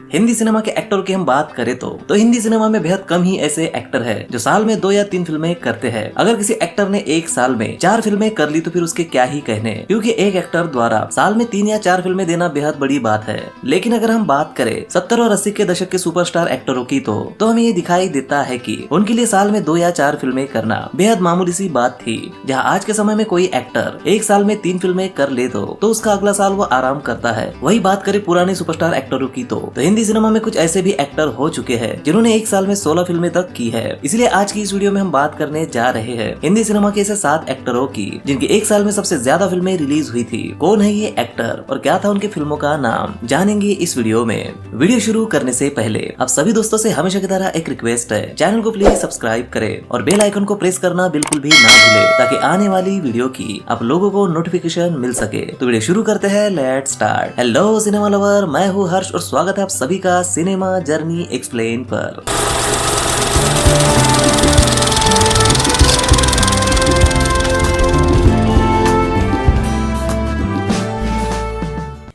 Hindi cinema के actor की हम बात करें तो हिंदी सिनेमा में बेहद कम ही ऐसे एक्टर है जो साल में 2 या 3 फिल्में करते हैं। अगर किसी एक्टर ने एक साल में 4 फिल्में कर ली तो फिर उसके क्या ही कहने, क्योंकि एक एक्टर द्वारा साल में 3 या 4 फिल्में देना बेहद बड़ी बात है। लेकिन अगर हम बात करें 70 और 80 के दशक के सुपरस्टार एक्टरों की तो हमें ये दिखाई देता है कि उनके लिए साल में 2 या 4 फिल्में करना बेहद मामूली सी बात थी। जहाँ आज के समय में कोई एक्टर एक साल में 3 फिल्में कर ले तो उसका अगला साल वो आराम करता है। वही बात करें पुराने सुपरस्टार एक्टरों की तो हिंदी सिनेमा में कुछ ऐसे भी एक्टर हो चुके हैं जिन्होंने एक साल में 16 फिल्में तक की है। इसलिए आज की इस वीडियो में हम बात करने जा रहे हैं हिंदी सिनेमा के ऐसे 7 एक्टरों की जिनकी एक साल में सबसे ज्यादा फिल्में रिलीज हुई थी। कौन है ये एक्टर और क्या था उनकी फिल्मों का नाम, जानेंगे इस वीडियो में। वीडियो शुरू करने से पहले आप सभी दोस्तों से हमेशा की तरह एक रिक्वेस्ट है, चैनल को प्लीज सब्सक्राइब करें और बेल आइकन को प्रेस करना बिल्कुल भी ना भूले ताकि आने वाली वीडियो की आप लोगों को नोटिफिकेशन मिल सके। तो वीडियो शुरू करते हैं, let's start. Hello cinema lover, मैं हूँ हर्ष और स्वागत है आप सभी का सिनेमा जर्नी एक्सप्लेन पर।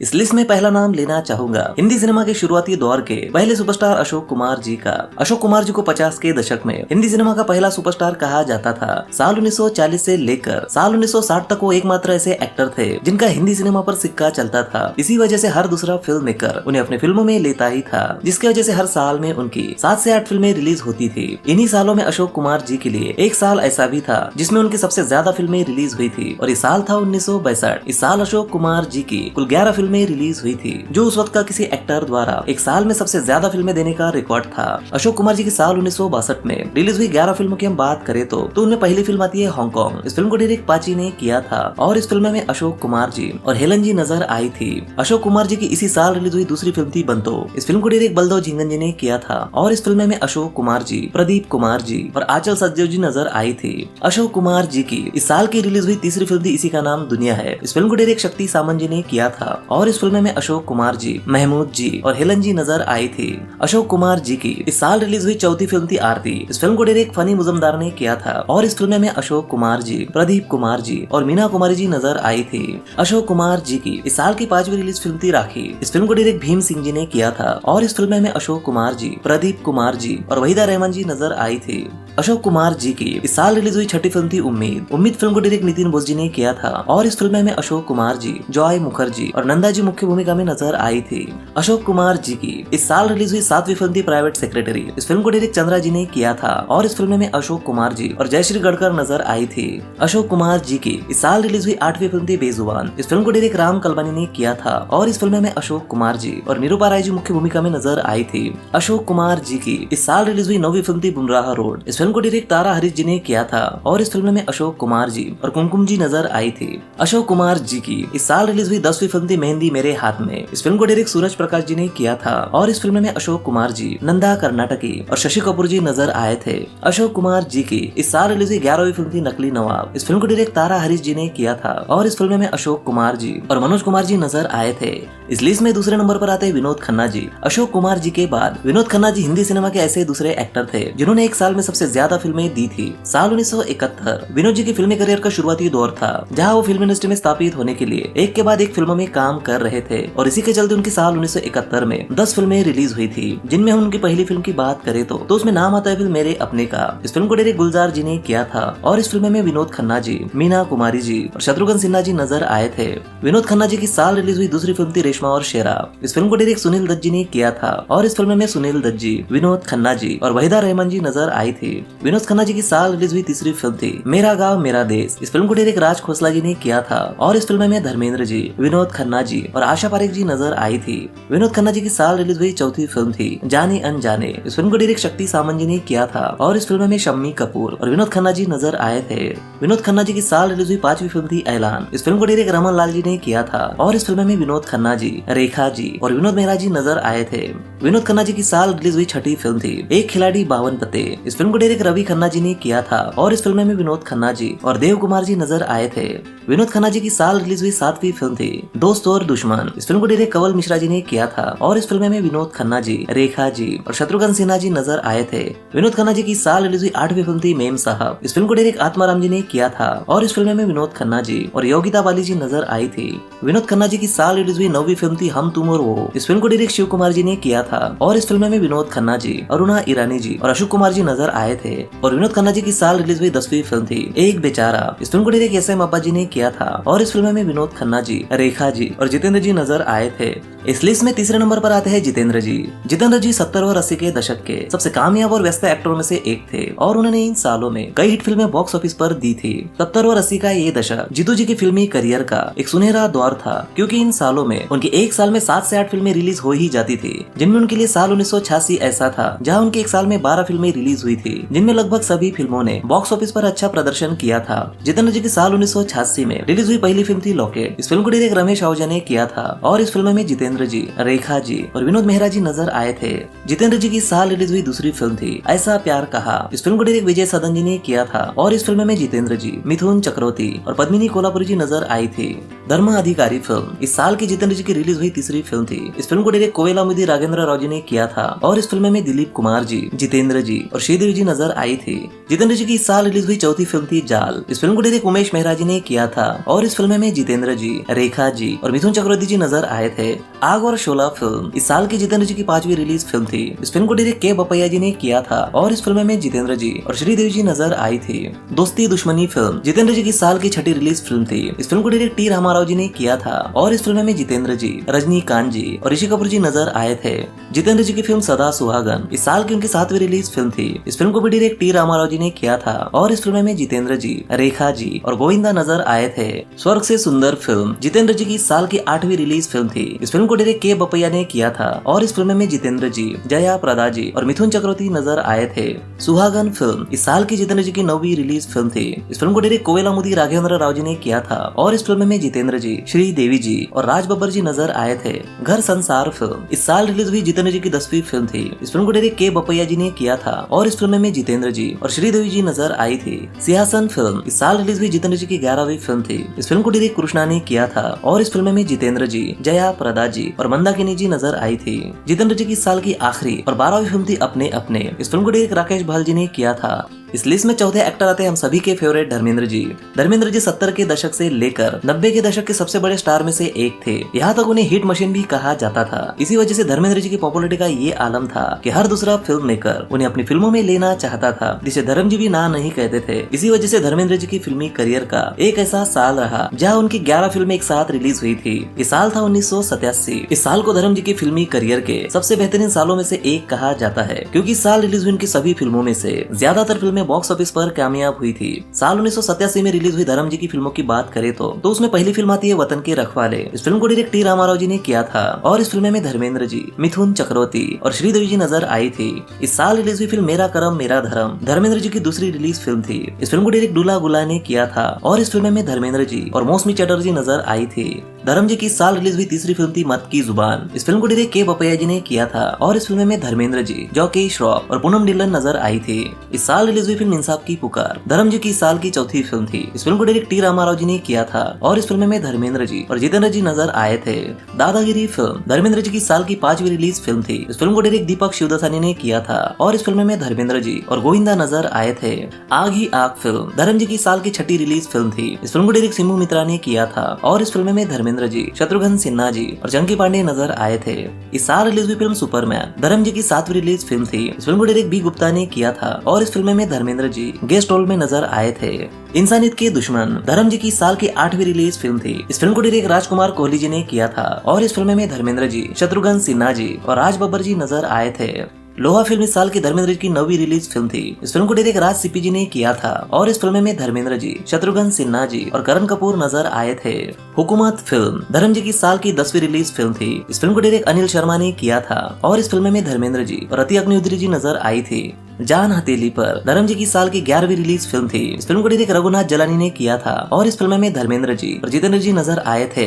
इस लिस्ट में पहला नाम लेना चाहूंगा हिंदी सिनेमा के शुरुआती दौर के पहले सुपरस्टार अशोक कुमार जी का। अशोक कुमार जी को 50 के दशक में हिंदी सिनेमा का पहला सुपरस्टार कहा जाता था। साल 1940 से लेकर साल 1960 तक वो एकमात्र ऐसे एक्टर थे जिनका हिंदी सिनेमा पर सिक्का चलता था। इसी वजह से हर दूसरा फिल्म मेकर उन्हें अपने फिल्मों में लेता ही था, जिसकी वजह से हर साल में उनकी 7 से 8 फिल्में रिलीज होती थी। इन्हीं सालों में अशोक कुमार जी के लिए एक साल ऐसा भी था जिसमें उनकी सबसे ज्यादा फिल्में रिलीज हुई थी और ये साल था 1962। इस साल अशोक कुमार जी की कुल 11 फिल्में रिलीज हुई थी, जो उस वक्त का किसी एक्टर द्वारा एक साल में सबसे ज्यादा फिल्में देने का रिकॉर्ड था। अशोक कुमार जी की साल 1962 में रिलीज हुई 11 फिल्मों की हम बात करें तो उनमें पहली फिल्म आती है हांगकांग। इस फिल्म को डायरेक्ट पाची ने किया था और इस फिल्म में अशोक कुमार जी और हेलन जी नजर आई थी। अशोक कुमार जी की इसी साल रिलीज हुई दूसरी फिल्म थी बंतो। इस फिल्म को डायरेक्ट बलदेव झिंगन जी ने किया था और इस फिल्म में अशोक कुमार जी, प्रदीप कुमार जी और आंचल सचदेव जी नजर आई थी। अशोक कुमार जी की इस साल की रिलीज हुई तीसरी फिल्म थी इसी का नाम दुनिया है। इस फिल्म को डायरेक्ट शक्ति सामंत जी ने किया था और इस फिल्म में अशोक कुमार जी, महमूद जी और हेलन जी नजर आई थी। अशोक कुमार जी की इस साल रिलीज हुई चौथी फिल्म थी आरती। इस फिल्म को डायरेक्ट फनी मुजमदार ने किया था और इस फिल्म में अशोक कुमार जी, प्रदीप कुमार जी और मीना कुमारी जी नजर आई थी। अशोक कुमार जी की इस साल की 5वीं रिलीज फिल्म थी राखी। इस फिल्म को डायरेक्ट भीम सिंह जी ने किया था और इस फिल्म में अशोक कुमार जी, प्रदीप कुमार जी और वहीदा रहमान जी नजर आई थी। अशोक कुमार जी की इस साल रिलीज हुई छठी फिल्म थी उम्मीद। उम्मीद फिल्म को डायरेक्ट नितिन बोस जी ने किया था और इस फिल्म में अशोक कुमार जी, जॉय मुखर्जी और नंदा जी मुख्य भूमिका में नजर आई थी। अशोक कुमार जी की इस साल रिलीज हुई 7वीं फिल्म थी प्राइवेट सेक्रेटरी। इस फिल्म को डायरेक्ट चंद्रा जी ने किया था और इस फिल्म में अशोक कुमार जी और जयश्री गढ़कर नजर आई थी। अशोक कुमार जी की इस साल रिलीज हुई 8वीं फिल्म थी बेजुबान। इस फिल्म को डायरेक्ट राम कलबानी ने किया था और इस फिल्म में अशोक कुमार जी और निरूपा राय जी मुख्य भूमिका में नजर आई थी। अशोक कुमार जी की इस साल रिलीज हुई 9वीं फिल्म थी बुमराह रोड। इस फिल्म को डायरेक्ट तारा हरीश जी ने किया था और इस फिल्म में अशोक कुमार जी और कुमकुम जी नजर आई थी। अशोक कुमार जी की इस साल रिलीज हुई 10वीं फिल्म थी मेहंदी मेरे हाथ में। इस फिल्म को डायरेक्ट सूरज प्रकाश जी ने किया था और इस फिल्म में अशोक कुमार जी, नंदा कर्नाटकी और शशि कपूर जी नजर आए थे। अशोक कुमार जी की इस साल रिलीज हुई 11वीं फिल्म थी नकली नवाब। इस फिल्म को डायरेक्ट तारा हरीश जी ने किया था और इस फिल्म में अशोक कुमार जी और मनोज कुमार जी नजर आए थे। इस लिस्ट में दूसरे नंबर पर आते हैं विनोद खन्ना जी। अशोक कुमार जी के बाद विनोद खन्ना जी हिंदी सिनेमा के ऐसे दूसरे एक्टर थे जिन्होंने एक साल में सबसे ज्यादा फिल्में दी थी। साल 1971 विनोद जी की फिल्मी करियर का शुरुआती दौर था, जहां वो फिल्म इंडस्ट्री में स्थापित होने के लिए एक के बाद एक फिल्मों में काम कर रहे थे और इसी के चलते उनकी साल 1971 में 10 फिल्में रिलीज हुई थी, जिनमें हम उनकी पहली फिल्म की बात करें तो उसमें नाम आता है फिल्म मेरे अपने का। इस फिल्म को डायरेक्ट गुलजार जी ने किया था और इस फिल्म में विनोद खन्ना जी, मीना कुमारी जी और शत्रुघ्न सिन्हा जी नजर आए थे। विनोद खन्ना जी की साल रिलीज हुई दूसरी फिल्म थी रेशमा और शेरा। इस फिल्म को डायरेक्ट सुनील दत्त जी ने किया था और इस फिल्म में सुनील दत्त जी, विनोद खन्ना जी और वहीदा रहमान जी नजर आई थी। विनोद खन्ना जी की साल रिलीज हुई तीसरी फिल्म थी मेरा गाँव मेरा देश। इस फिल्म को डायरेक्ट राज खोसला जी ने किया था और इस फिल्म में धर्मेंद्र जी, विनोद खन्ना जी और आशा पारेख जी नजर आई थी। विनोद खन्ना जी की साल रिलीज हुई चौथी फिल्म थी जाने अनजाने। इस फिल्म को डायरेक्ट शक्ति सामंत जी ने किया था और इस फिल्म में शम्मी कपूर और विनोद खन्ना जी नजर आए थे। विनोद खन्ना जी की साल रिलीज हुई 5वीं फिल्म थी ऐलान। इस फिल्म को डायरेक्ट रमन लाल जी ने किया था और इस फिल्म में विनोद खन्ना जी, रेखा जी और विनोद मेहरा जी नजर आए थे। विनोद खन्ना जी की साल रिलीज हुई छठी फिल्म थी एक खिलाड़ी 52 पत्ते। इस फिल्म को डायरेक्ट रवि खन्ना जी ने किया था और इस फिल्म में विनोद खन्ना जी और देव कुमार जी नजर आए थे। विनोद खन्ना जी की साल रिलीज हुई 7वीं फिल्म थी दोस्त और और दुश्मन इस फिल्म को डायरेक्ट कंवल मिश्रा जी ने किया था और इस फिल्म में विनोद खन्ना जी, रेखा जी और शत्रुघ्न सिन्हा जी नजर आए थे। विनोद खन्ना जी की साल रिलीज हुई 8वीं फिल्म थी मेम साहब। इस फिल्म को डायरेक्ट आत्माराम जी ने किया था और इस फिल्म में विनोद खन्ना जी और योगिता बाली जी नजर आई थी। विनोद खन्ना जी की साल रिलीज हुई 9वीं फिल्म थी हम तुम और वो। इस फिल्म को डायरेक्ट शिव कुमार जी ने किया था और इस फिल्म में विनोद खन्ना जी, अरुणा ईरानी जी और अशोक कुमार जी नजर आए थे। और विनोद खन्ना जी की साल रिलीज हुई 10वीं फिल्म थी एक बेचारा। इस फिल्म को डायरेक्ट SM अब्बा जी ने किया था और इस फिल्म में विनोद खन्ना जी, रेखा जी और जितेंद्र जी नजर आए थे। इस लिस्ट में तीसरे नंबर पर आते हैं जितेंद्र जी। जितेंद्र जी 70 और 80 के दशक के सबसे कामयाब और व्यस्त एक्टरों में से एक थे और उन्होंने इन सालों में कई हिट फिल्में बॉक्स ऑफिस पर दी थी। 70 और 80 का ये दशक जीतू जी की फिल्मी करियर का एक सुनहरा दौर था, क्योंकि इन सालों में उनकी एक साल में 7 से 8 फिल्में रिलीज हो ही जाती थी, जिनमें उनके लिए साल 1986 ऐसा था जहाँ उनके एक साल में 12 फिल्में रिलीज हुई थी, जिनमें लगभग सभी फिल्मों ने बॉक्स ऑफिस पर अच्छा प्रदर्शन किया था। जितेंद्र जी की साल 1986 में रिलीज हुई पहली फिल्म थी लॉकेट। इस फिल्म को डायरेक्ट रमेश आहूजा ने किया था और इस फिल्म में जितेंद्र जी, रेखा जी और विनोद मेहरा जी नजर आए थे। जितेंद्र जी की साल रिलीज हुई दूसरी फिल्म थी ऐसा प्यार कहा। इस फिल्म को डायरेक्ट विजय सदन जी ने किया था और इस फिल्म में जितेंद्र जी, मिथुन चक्रवर्ती और पद्मिनी कोल्हापुरी जी नजर आई थी। धर्म अधिकारी फिल्म इस साल की जितेंद्र जी की रिलीज हुई तीसरी फिल्म थी। इस फिल्म को डायरेक्ट कोवेलामुदी राघेंद्र राव जी ने किया था और इस फिल्म में दिलीप कुमार जी, जितेंद्र जी और श्रीदेवी जी नजर आई थी। जितेंद्र जी की इस साल रिलीज हुई चौथी फिल्म थी जाल। इस फिल्म को डायरेक्ट उमेश मेहरा जी ने किया था और इस फिल्म में जितेंद्र जी, रेखा जी और मिथुन चक्रवर्ती जी नजर आए थे। आग और शोला फिल्म इस साल की जितेंद्र जी की 5वीं रिलीज फिल्म थी। इस फिल्म को डायरेक्ट के बपैया जी ने किया था और इस फिल्म में जितेंद्र जी और श्रीदेवी जी नजर आई थी। दोस्ती दुश्मनी फिल्म जितेंद्र जी की साल की 6ठी रिलीज फिल्म थी। इस फिल्म को डायरेक्ट टी रामाराव जी ने किया था और इस फिल्म में जितेंद्र जी, रजनीकांत जी और ऋषि कपूर जी नजर आए थे। जितेंद्र जी की फिल्म सदा सुहागन इस साल की उनकी 7वीं रिलीज फिल्म थी। इस फिल्म को भी डायरेक्ट टी रामाराव जी ने किया था और इस फिल्म में जितेंद्र जी, रेखा जी और गोविंदा नजर आए थे। स्वर्ग से सुंदर फिल्म जितेंद्र जी की साल की 8वीं रिलीज फिल्म थी। इस फिल्म को डायरेक्ट के बपैया ने किया था और इस फिल्म में जितेंद्र जी, जया प्रदा जी और मिथुन चक्रवर्ती नजर आए थे। सुहागन फिल्म इस साल की जितेंद्र जी की 9वीं रिलीज फिल्म थी। इस फिल्म को डायरेक्ट कोवेलामुदी राघेंद्र राव जी ने किया था और इस फिल्म में जितेंद्र जी, श्रीदेवी जी और राज बब्बर जी नजर आए थे। घर संसार फिल्म इस साल रिलीज हुई जितेंद्र जी की 10वीं फिल्म थी। इस फिल्म को डायरेक्ट के बपैया जी ने किया था और इस फिल्म में जितेंद्र जी और श्रीदेवी जी नजर आई थी। सिंहासन फिल्म इस साल रिलीज हुई जितेंद्र जी की 11वीं फिल्म थी। इस फिल्म को डायरेक्ट कृष्णा ने किया था और इस फिल्म में जितेंद्र जी, जया प्रदा जी और मंदाकिनी जी नजर आई थी। जितेंद्र जी की साल की आखिरी और 12वीं फिल्म थी अपने अपने। इस फिल्म को डायरेक्ट राकेश भाल जी ने किया था। इस लिस्ट में चौथे एक्टर आते हैं हम सभी के फेवरेट धर्मेंद्र जी। धर्मेंद्र जी 70 के दशक से लेकर 90 के दशक के सबसे बड़े स्टार में से एक थे। यहाँ तक उन्हें हिट मशीन भी कहा जाता था। इसी वजह से धर्मेंद्र जी की पॉपुलैरिटी का ये आलम था कि हर दूसरा फिल्म मेकर उन्हें अपनी फिल्मों में लेना चाहता था, जिसे धर्म जी भी ना नहीं कहते थे। इसी वजह से धर्मेंद्र जी की फिल्मी करियर का एक ऐसा साल रहा जहाँ उनकी 11 फिल्में एक साथ रिलीज हुई थी। ये साल था 1987। इस साल को धर्म जी की फिल्मी करियर के सबसे बेहतरीन सालों में से एक कहा जाता है, क्योंकि इस साल रिलीज हुई उनकी सभी फिल्मों में से ज्यादातर फिल्में बॉक्स ऑफिस पर कामयाब हुई थी। साल 1987 में रिलीज हुई धर्म जी की फिल्मों की बात करें तो उसमें पहली फिल्म आती है वतन के रखवाले। इस फिल्म को डायरेक्ट टी रामाराव जी ने किया था और इस फिल्म में धर्मेंद्र जी, मिथुन चक्रवर्ती और श्रीदेवी जी नजर आई थी। इस साल रिलीज हुई फिल्म मेरा करम मेरा धर्म धर्मेंद्र जी की दूसरी रिलीज फिल्म थी। इस फिल्म को डायरेक्ट दूल्हा गुला ने किया था और इस फिल्म में धर्मेंद्र जी और मौसमी चटर्जी नजर आई थी। धर्म जी की साल रिलीज हुई तीसरी फिल्म थी मत की जुबान। इस फिल्म को डायरेक्ट के बपैया जी ने किया था और इस फिल्म में धर्मेंद्र जी, जॉकी श्रॉफ और पूनम ढिल्लन नजर आई थी। इस साल रिलीज हुई फिल्म इंसाफ की पुकार धर्म जी की साल की चौथी फिल्म थी। इस फिल्म को डायरेक्ट टी रामाराव जी ने किया था और इस फिल्म में धर्मेंद्र जी और जितेंद्र जी नजर आए थे। दादागिरी फिल्म धर्मेंद्र जी की साल की 5वीं रिलीज फिल्म थी। इस फिल्म को डायरेक्ट दीपक शिवदासानी ने किया था और इस फिल्म में धर्मेंद्र जी और गोविंदा नजर आए थे। आग ही आग फिल्म धर्म जी की साल की 6ठी रिलीज फिल्म थी। इस फिल्म को डायरेक्ट सिमू मित्रा ने किया था और इस फिल्म में धर्मेंद्र जी, शत्रुघ्न सिन्हा जी और चंकी पांडे नजर आए थे। इस साल रिलीज हुई फिल्म सुपरमैन धर्म जी की 7वीं रिलीज फिल्म थी। इस फिल्म को डायरेक्ट बी गुप्ता ने किया था और इस फिल्म में धर्मेंद्र जी गेस्ट रोल में नजर आए थे। इंसानियत के दुश्मन धर्म जी की साल की 8वीं रिलीज फिल्म थी। इस फिल्म को डायरेक्ट राजकुमार कोहली जी ने किया था और इस फिल्म में धर्मेंद्र जी, शत्रुघ्न सिन्हा जी और राज बब्बर जी नजर आए थे। लोहा फिल्म इस साल की धर्मेंद्र जी की 9वीं रिलीज फिल्म थी। इस फिल्म को डायरेक्ट राज सीपी जी ने किया था और इस फिल्म में धर्मेंद्र जी, शत्रुघ्न सिन्हा जी और करण कपूर नजर आए थे। हुकूमत फिल्म धर्म जी की साल की 10वीं रिलीज फिल्म थी। इस फिल्म को डायरेक्ट अनिल शर्मा ने किया था और इस फिल्म में धर्मेंद्र जी और रति अग्निहोत्री जी नजर आई थी। जान हथेली पर धर्म जी की साल की 11वीं रिलीज फिल्म थी। इस फिल्म को डायरेक्ट रघुनाथ जलानी ने किया था और इस फिल्म में धर्मेंद्र जी और जितेंद्र जी नजर आए थे।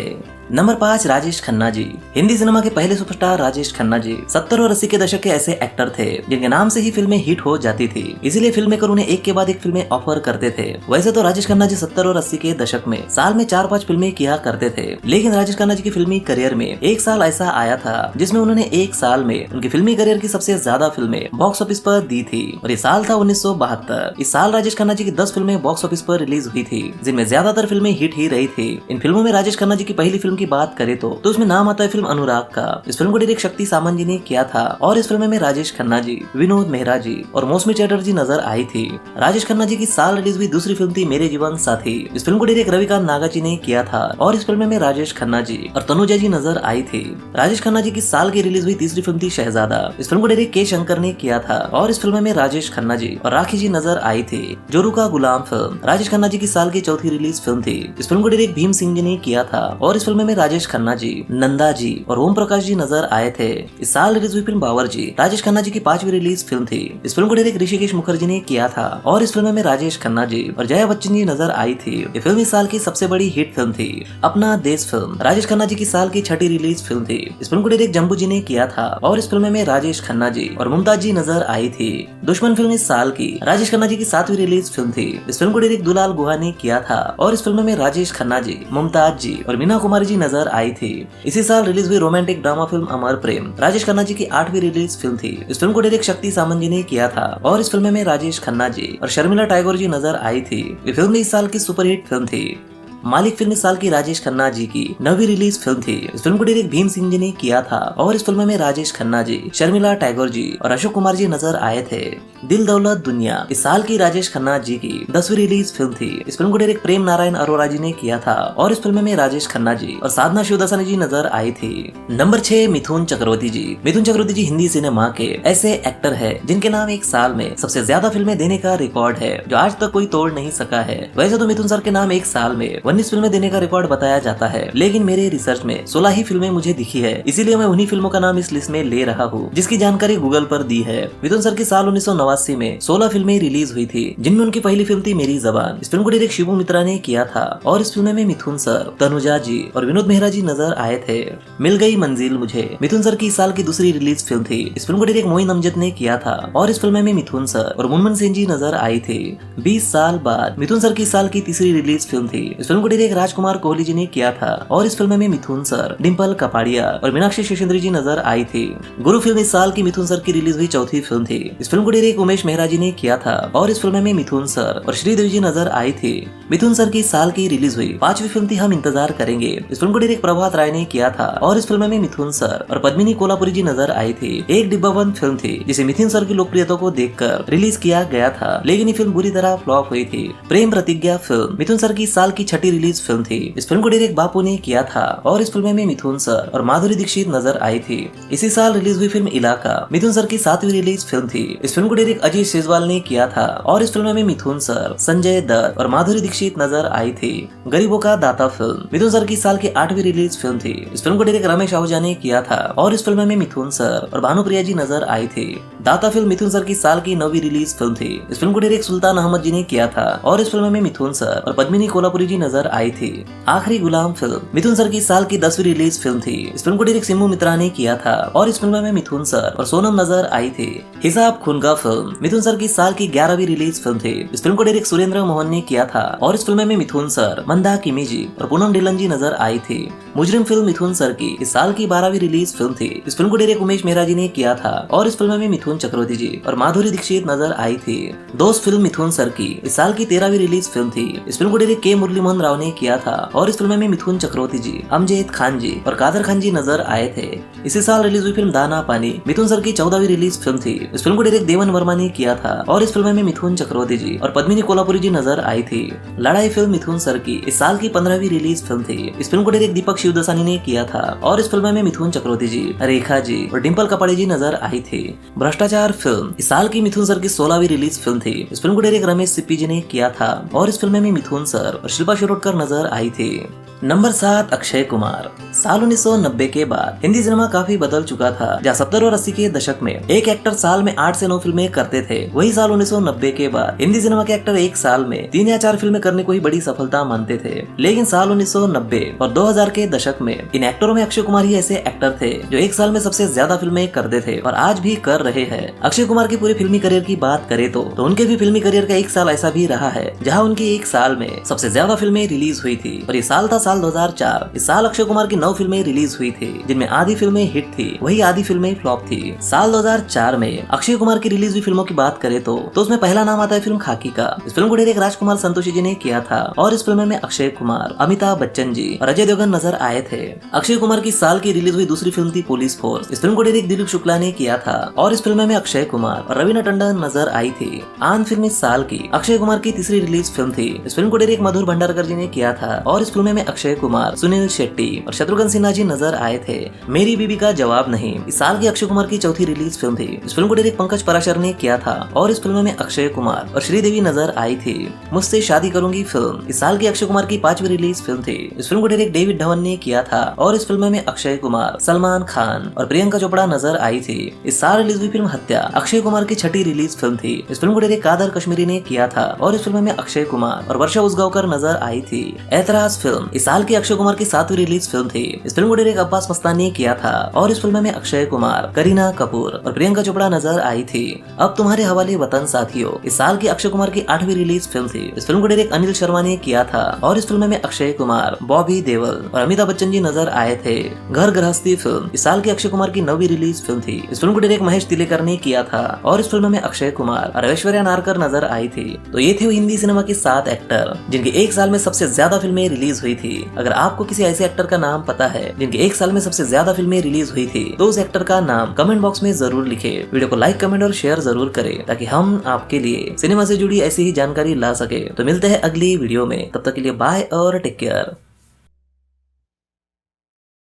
नंबर 5 राजेश खन्ना जी। हिंदी सिनेमा के पहले सुपरस्टार राजेश खन्ना जी 70 और 80 के दशक के ऐसे एक्टर थे जिनके नाम से ही फिल्में हिट हो जाती थी, इसीलिए फिल्म मेकर उन्हें एक के बाद एक फिल्में ऑफर करते थे। वैसे तो राजेश खन्ना जी 70 और 80 के दशक में साल में 4-5 फिल्में किया करते थे, लेकिन राजेश खन्ना जी की फिल्मी करियर में एक साल ऐसा आया था जिसमें उन्होंने एक साल में उनकी फिल्मी करियर की सबसे ज्यादा फिल्में बॉक्स ऑफिस पर दी थी, और ये साल था 1972। इस साल राजेश खन्ना जी की 10 फिल्में बॉक्स ऑफिस पर रिलीज हुई थी, जिनमें ज्यादातर फिल्में हिट ही रही थी। इन फिल्मों में राजेश खन्ना जी की पहली फिल्म की बात करें तो उसमें नाम आता है फिल्म अनुराग का। इस फिल्म को डायरेक्ट शक्ति सामंत जी ने किया था, और इस फिल्म में राजेश खन्ना जी, विनोद मेहरा जी और मौसमी चटर्जी नजर आई थी। राजेश खन्ना जी की साल रिलीज हुई दूसरी फिल्म थी मेरे जीवन साथी। इस फिल्म को डायरेक्ट रविकांत नागा जी ने किया था, और इस फिल्म में राजेश खन्ना जी और तनुजा जी नजर आई थी। राजेश खन्ना जी की साल की रिलीज हुई तीसरी फिल्म थी शहजादा। इस फिल्म को डायरेक्ट के शंकर ने किया था, और इस फिल्म में राजेश खन्ना जी और राखी जी नजर आई थी। जोरू का गुलाम फिल्म राजेश खन्ना जी की साल की चौथी रिलीज फिल्म थी। इस फिल्म को डायरेक्ट भीम सिंह जी ने किया था, और इस फिल्म में राजेश खन्ना जी, नंदा जी और ओम प्रकाश जी नजर आए थे। इस साल रिलीज हुई फिल्म बावर्ची राजेश खन्ना जी की 5वीं रिलीज फिल्म थी। इस फिल्म को डायरेक्ट ऋषिकेश मुखर्जी ने किया था, और इस फिल्म में राजेश खन्ना जी और जया बच्चन जी नजर आई थी। ये फिल्म इस साल की सबसे बड़ी हिट फिल्म थी। अपना देश फिल्म राजेश खन्ना जी की साल की 6ठी रिलीज फिल्म थी। इस फिल्म को डायरेक्ट जम्बू जी ने किया था, और इस फिल्म में राजेश खन्ना जी और मुमताज जी नजर आई थी। दुश्मन फिल्म इस साल की राजेश खन्ना जी की 7वीं रिलीज फिल्म थी। इस फिल्म को डायरेक्ट दुलाल गुहा ने किया था, और इस फिल्म में राजेश खन्ना जी, मुमताज जी और मीना कुमारी जी नजर आई थी। इसी साल रिलीज हुई रोमांटिक ड्रामा फिल्म अमर प्रेम राजेश खन्ना जी की 8वीं रिलीज फिल्म थी। इस फिल्म को डायरेक्ट शक्ति सामंत जी ने किया था, और इस फिल्म में राजेश खन्ना जी और शर्मिला टैगोर जी नजर आई थी। ये फिल्म इस साल की सुपरहिट फिल्म थी। मालिक फिल्म इस साल की राजेश खन्ना जी की 9वीं रिलीज फिल्म थी। इस फिल्म को डायरेक्ट भीम सिंह जी ने किया था, और इस फिल्म में राजेश खन्ना जी, शर्मिला टैगोर जी और अशोक कुमार जी नजर आए थे। दिल दौलत दुनिया इस साल की राजेश खन्ना जी की 10वीं रिलीज फिल्म थी। इस फिल्म को डायरेक्ट प्रेम नारायण अरोरा जी ने किया था, और इस फिल्म में राजेश खन्ना जी और साधना शिवदासानी जी नजर आई थी। नंबर 6 मिथुन चक्रवर्ती जी। मिथुन चक्रवर्ती जी हिंदी सिनेमा के ऐसे एक्टर है जिनके नाम एक साल में सबसे ज्यादा फिल्में देने का रिकॉर्ड है, जो आज तक कोई तोड़ नहीं सका है। वैसे तो मिथुन सर के नाम एक साल में 19 फिल्में देने का रिकॉर्ड बताया जाता है, लेकिन मेरे रिसर्च में 16 ही फिल्में मुझे दिखी है, इसीलिए मैं उन्हीं फिल्मों का नाम इस लिस्ट में ले रहा हूँ, जिसकी जानकारी गूगल पर दी है। मिथुन सर की साल 1989 में 16 फिल्में रिलीज हुई थी, जिनमें उनकी पहली फिल्म थी मेरी जबान। इस फिल्म को डायरेक्ट शिबू मित्रा ने किया था, और इस फिल्म में मिथुन सर, तनुजा जी और विनोद मेहरा जी नजर आए थे। मिल गई मंजिल मुझे मिथुन सर की साल की दूसरी रिलीज फिल्म थी। इस फिल्म को डायरेक्ट मोइन अमजद ने किया था, और इस फिल्म में मिथुन सर और मुनमुन सेन जी नजर आई थी। 20 साल बाद मिथुन सर की साल की तीसरी रिलीज फिल्म थी। इस फिल्म को डायरेक्ट राजकुमार कोहली जी ने किया था, और इस फिल्म में मिथुन सर, डिम्पल कपाड़िया और मीनाक्षी शेषेंद्री जी नजर आई थी। गुरु फिल्म इस साल की मिथुन सर की रिलीज हुई चौथी फिल्म थी। इस फिल्म को डायरेक्ट उमेश मेहरा जी ने किया था, और इस फिल्म में मिथुन सर और श्रीदेवी जी नजर आई थी। मिथुन सर की साल की रिलीज हुई 5वीं फिल्म थी हम इंतजार करेंगे। इस फिल्म को डायरेक्ट प्रभात राय ने किया था, और इस फिल्म में मिथुन सर और पद्मिनी कोल्हापुरी जी नजर आई थी। एक डिब्बाबंद फिल्म थी जिसे मिथुन सर की लोकप्रियता को देखकर रिलीज किया गया था, लेकिन ये फिल्म बुरी तरह फ्लॉप हुई थी। प्रेम प्रतिज्ञा फिल्म मिथुन सर की साल की 6ठी रिलीज फिल्म थी। इस फिल्म को डायरेक्ट बापू ने किया था, और इस फिल्म में मिथुन सर और माधुरी दीक्षित नजर आई थी। इसी साल रिलीज हुई फिल्म इलाका मिथुन सर की 7वीं रिलीज फिल्म थी। इस फिल्म को डायरेक्ट अजीत शेजवाल ने किया था, और इस फिल्म में मिथुन सर, संजय दत्त और माधुरी दीक्षित नजर आई थी। गरीबों का दाता फिल्म मिथुन सर की साल की 8वीं रिलीज फिल्म थी। इस फिल्म को डायरेक्ट रमेश आहूजा ने किया था, और इस फिल्म में मिथुन सर और भानुप्रिया जी नजर आई थी। दाता फिल्म मिथुन सर की साल की 9वीं रिलीज फिल्म थी। इस फिल्म को डायरेक्ट सुल्तान अहमद जी ने किया था, और इस फिल्म में मिथुन सर और पद्मिनी कोल्हापुरी जी नजर आई थी। आखिरी गुलाम फिल्म मिथुन सर की साल की 10वीं रिलीज फिल्म थी। इस फिल्म को डायरेक्ट सिम्बू मित्रा ने किया था, और इस फिल्म में मिथुन सर और सोनम नजर आई थी। हिसाब खून का फिल्म मिथुन सर की साल की 11वीं रिलीज फिल्म थी। इस फिल्म को डायरेक्ट सुरेंद्र मोहन ने किया था, और इस फिल्म में मिथुन सर, मंदा किमी जी और पूनम ढिल्लन जी नजर आई थी। मुजरिम फिल्म मिथुन सर की इस साल की 12वीं रिलीज फिल्म थी। इस फिल्म को डायरेक्ट उमेश मेहरा जी ने किया था, और इस फिल्म में मिथुन चक्रवर्ती जी और माधुरी दीक्षित नजर आई थी। दोस्त फिल्म मिथुन सर की इस साल की 13वीं रिलीज फिल्म थी। इस फिल्म को डायरेक्ट के मुरली मोहन राव ने किया था, और इस फिल्म में मिथुन चक्रवर्ती जी, अमजद खान जी और कादर खान जी नजर आए थे। इसी साल रिलीज हुई फिल्म दाना पानी मिथुन सर की 14वीं रिलीज फिल्म थी। इस फिल्म को डायरेक्ट देवन वर्मा ने किया था, और इस फिल्म में मिथुन चक्रवर्ती जी और पद्मिनी कोल्हापुरी जी नजर आई थी। लड़ाई फिल्म मिथुन सर की इस साल की 15वीं रिलीज फिल्म थी। इस फिल्म को डायरेक्ट दीपक शिवदासानी ने किया था, और इस फिल्म में मिथुन चक्रवर्ती जी, रेखा जी और डिम्पल कपाड़े जी नजर आई थी। भ्रष्टाचार फिल्म इस साल की मिथुन सर की 16वीं रिलीज फिल्म थी। इस फिल्म को डायरेक्ट रमेश सिप्पी जी ने किया था, और इस फिल्म में मिथुन सर और शिल्पा शिरोडकर नजर आई थी। नंबर 7 अक्षय कुमार। साल 1990 के बाद हिंदी सिनेमा काफी बदल चुका था। जहाँ 70 और 80 के दशक में एक एक्टर साल में 8 से 9 फिल्में करते थे, वही साल 1990 के बाद हिंदी सिनेमा के एक्टर एक साल में 3 या 4 फिल्में करने को ही बड़ी सफलता मानते थे। लेकिन साल 1990 और 2000 के दशक में इन एक्टरों में अक्षय कुमार ही ऐसे एक्टर थे जो एक साल में सबसे ज्यादा फिल्में करते थे और आज भी कर रहे हैं। अक्षय कुमार के पूरे फिल्मी करियर की बात करें तो उनके भी फिल्मी करियर का एक साल ऐसा भी रहा है जहाँ उनकी एक साल में सबसे ज्यादा फिल्में रिलीज हुई थी और ये साल था साल 2004। इस साल अक्षय कुमार की 9 फिल्में रिलीज हुई थी, जिनमें आधी फिल्में हिट थी, वही आधी फिल्में फ्लॉप थी। साल 2004 में अक्षय कुमार की रिलीज हुई फिल्मों की बात करें तो उसमें पहला नाम आता है फिल्म खाकी का। इस फिल्म को डायरेक्ट राजकुमार संतोषी जी ने किया था और इस फिल्म में अक्षय कुमार, अमिताभ बच्चन जी और अजय देवगन नजर आए थे। अक्षय कुमार की साल की रिलीज हुई दूसरी फिल्म थी पुलिस फोर्स। इस फिल्म को डायरेक्ट दिलीप शुक्ला ने किया था और इस फिल्म में अक्षय कुमार और रवीना टंडन नजर आई थी। आन फिल्म इस साल की अक्षय कुमार की तीसरी रिलीज फिल्म थी। इस फिल्म को डायरेक्ट मधुर भंडारकर जी ने किया था और इस फिल्म में अक्षय कुमार, सुनील शेट्टी और शत्रुघ्न सिन्हा जी नजर आए थे। मेरी बीबी का जवाब नहीं इस साल की अक्षय कुमार की चौथी रिलीज फिल्म थी। इस फिल्म को डायरेक्ट पंकज पराशर ने किया था और इस फिल्म में अक्षय कुमार और श्रीदेवी नजर आई थी। मुझसे शादी करूंगी फिल्म इस साल की अक्षय कुमार की 5वीं रिलीज फिल्म थी। इस फिल्म को डायरेक्ट डेविड धवन ने किया था और इस फिल्म में अक्षय कुमार, सलमान खान और प्रियंका चोपड़ा नजर आई थी। इस साल रिलीज हुई फिल्म हत्या अक्षय कुमार की 6ठी रिलीज फिल्म थी। इस फिल्म को डायरेक्ट कादर कश्मीरी ने किया था और इस फिल्म में अक्षय कुमार और वर्षा उसगांवकर नजर आई थी। ऐतराज फिल्म इस साल की अक्षय कुमार की 7वीं रिलीज फिल्म थी। इस फिल्म को डायरेक्ट अब्बास मस्तानी ने किया था और इस फिल्म में अक्षय कुमार, करीना कपूर और प्रियंका चोपड़ा नजर आई थी। अब तुम्हारे हवाले वतन साथियों इस साल की अक्षय कुमार की 8वीं रिलीज फिल्म थी। इस फिल्म को डायरेक्ट अनिल शर्मा ने किया था और इस फिल्म में अक्षय कुमार, बॉबी देओल और अमिताभ बच्चन जी नजर आए थे। घर गृहस्थी फिल्म इस साल की अक्षय कुमार की 9वीं रिलीज फिल्म थी। इस फिल्म को डायरेक्ट महेश तिलेकर ने किया था और इस फिल्म में अक्षय कुमार और ऐश्वर्या नारकर नजर आई थी। तो ये थे हिंदी सिनेमा के 7 एक्टर जिनके एक साल में सबसे ज्यादा फिल्में रिलीज हुई थी। अगर आपको किसी ऐसे एक्टर का नाम पता है जिनके एक साल में सबसे ज्यादा फिल्में रिलीज हुई थी तो उस एक्टर का नाम कमेंट बॉक्स में जरूर लिखे। वीडियो को लाइक, कमेंट और शेयर जरूर करें ताकि हम आपके लिए सिनेमा से जुड़ी ऐसी ही जानकारी ला सके। तो मिलते हैं अगली वीडियो में, तब तक के लिए बाय और टेक केयर।